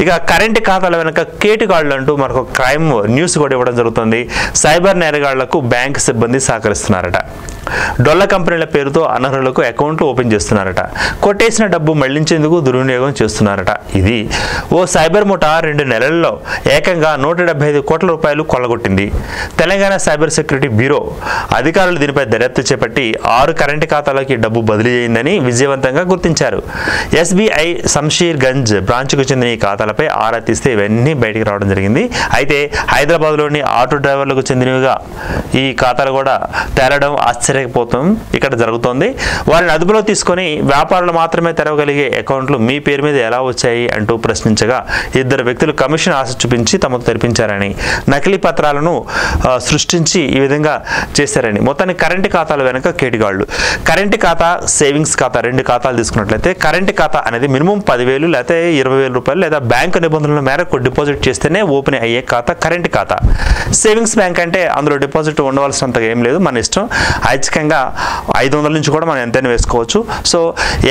ఇక కరెంటు ఖాతాల వెనుక కేటుగాళ్లు అంటూ మనకు క్రైమ్ న్యూస్ కూడా ఇవ్వడం జరుగుతుంది. సైబర్ నేరగాళ్లకు బ్యాంక్ సిబ్బంది సహకరిస్తున్నారట. డొల్ల కంపెనీల పేరుతో అనర్హులకు అకౌంట్లు ఓపెన్ చేస్తున్నారట. కొట్టేసిన డబ్బు మళ్లించేందుకు దుర్వినియోగం చేస్తున్నారట. ఇది ఓ సైబర్ ముఠా 2 నెలల్లో ఏకంగా 175 కోట్ల రూపాయలు కొల్లగొట్టింది. తెలంగాణ సైబర్ సెక్యూరిటీ బ్యూరో అధికారులు దీనిపై దర్యాప్తు చేపట్టి 6 కరెంటు ఖాతాలకి డబ్బు బదిలీ అయిందని విజయవంతంగా గుర్తించారు. ఎస్బీఐ శంషీర్ గంజ్ బ్రాంచ్కు చెందిన ఈ ఖాతాలపై ఆరా తీస్తే ఇవన్నీ బయటికి రావడం జరిగింది. అయితే హైదరాబాద్లోని ఆటో డ్రైవర్లకు చెందినవిగా ఈ ఖాతాలు కూడా తేలడం ఆశ్చర్యపోతాం ఇక్కడ జరుగుతోంది. వారిని అదుపులో తీసుకొని వ్యాపారులు మాత్రమే తెరవగలిగే అకౌంట్లు మీ పేరు మీద ఎలా వచ్చాయి అంటూ ప్రశ్నించగా 2 వ్యక్తులు కమిషన్ ఆశ చూపించి తమకు తెరిపించారని, నకిలీ పత్రాలను సృష్టించి ఈ విధంగా చేశారని. మొత్తానికి కరెంటు ఖాతాల వెనుక కేటుగాళ్లు. కరెంటు ఖాతా, సేవింగ్స్ ఖాతా 2 ఖాతాలు తీసుకున్నట్లయితే కరెంటు ఖాతా అనేది మినిమం 10,000 లేకపోతే 20,000 రూపాయలు లేదా బ్యాంకు నిబంధనల మేరకు డిపాజిట్ చేస్తేనే ఓపెన్ అయ్యే ఖాతా కరెంటు ఖాతా. సేవింగ్స్ బ్యాంక్ అంటే అందులో డిపాజిట్ ఉండవలసినంతగా ఏం లేదు, మన ఇష్టం. ఐచ్ఛికంగా 500 నుంచి కూడా మనం ఎంతైనా వేసుకోవచ్చు. సో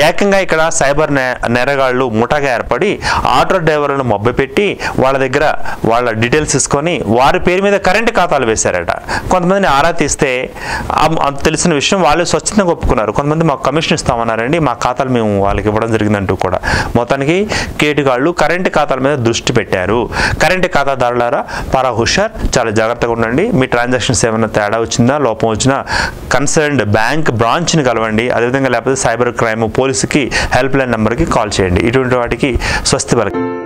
ఏకంగా ఇక్కడ సైబర్ నేరగాళ్లు ముఠాగా ఏర్పడి ఆటో డ్రైవర్లను మభ్యపెట్టి వాళ్ళ దగ్గర వాళ్ళ డీటెయిల్స్ తీసుకొని వారి పేరు మీద కరెంటు ఖాతాలు వేశారట. కొంతమందిని ఆరా తీస్తే తెలిసిన విషయం వాళ్ళు స్వచ్ఛందంగా ఒప్పుకున్నారు. కొంతమంది మాకు కమిషన్ ఇస్తామన్నారండి, మా ఖాతాలు మేము వాళ్ళకి ఇవ్వడం జరిగిందంటూ కూడా. మొత్తానికి కేటుగాళ్లు కరెంటు ఖాతాల మీద దృష్టి పెట్టారు. కరెంటు ఖాతాదారులారా పారా హుషార్, చాలా జాగ్రత్తగా ఉండండి. మీ ట్రాన్సాక్షన్స్ ఏమైనా తేడా వచ్చిందా, లోపం వచ్చినా కన్సర్న్డ్ బ్యాంక్ బ్రాంచ్ని కలవండి. అదేవిధంగా లేకపోతే సైబర్ క్రైమ్ పోలీసుకి హెల్ప్ లైన్ నెంబర్కి కాల్ చేయండి. ఇటువంటి వాటికి స్వస్తి పలకండి.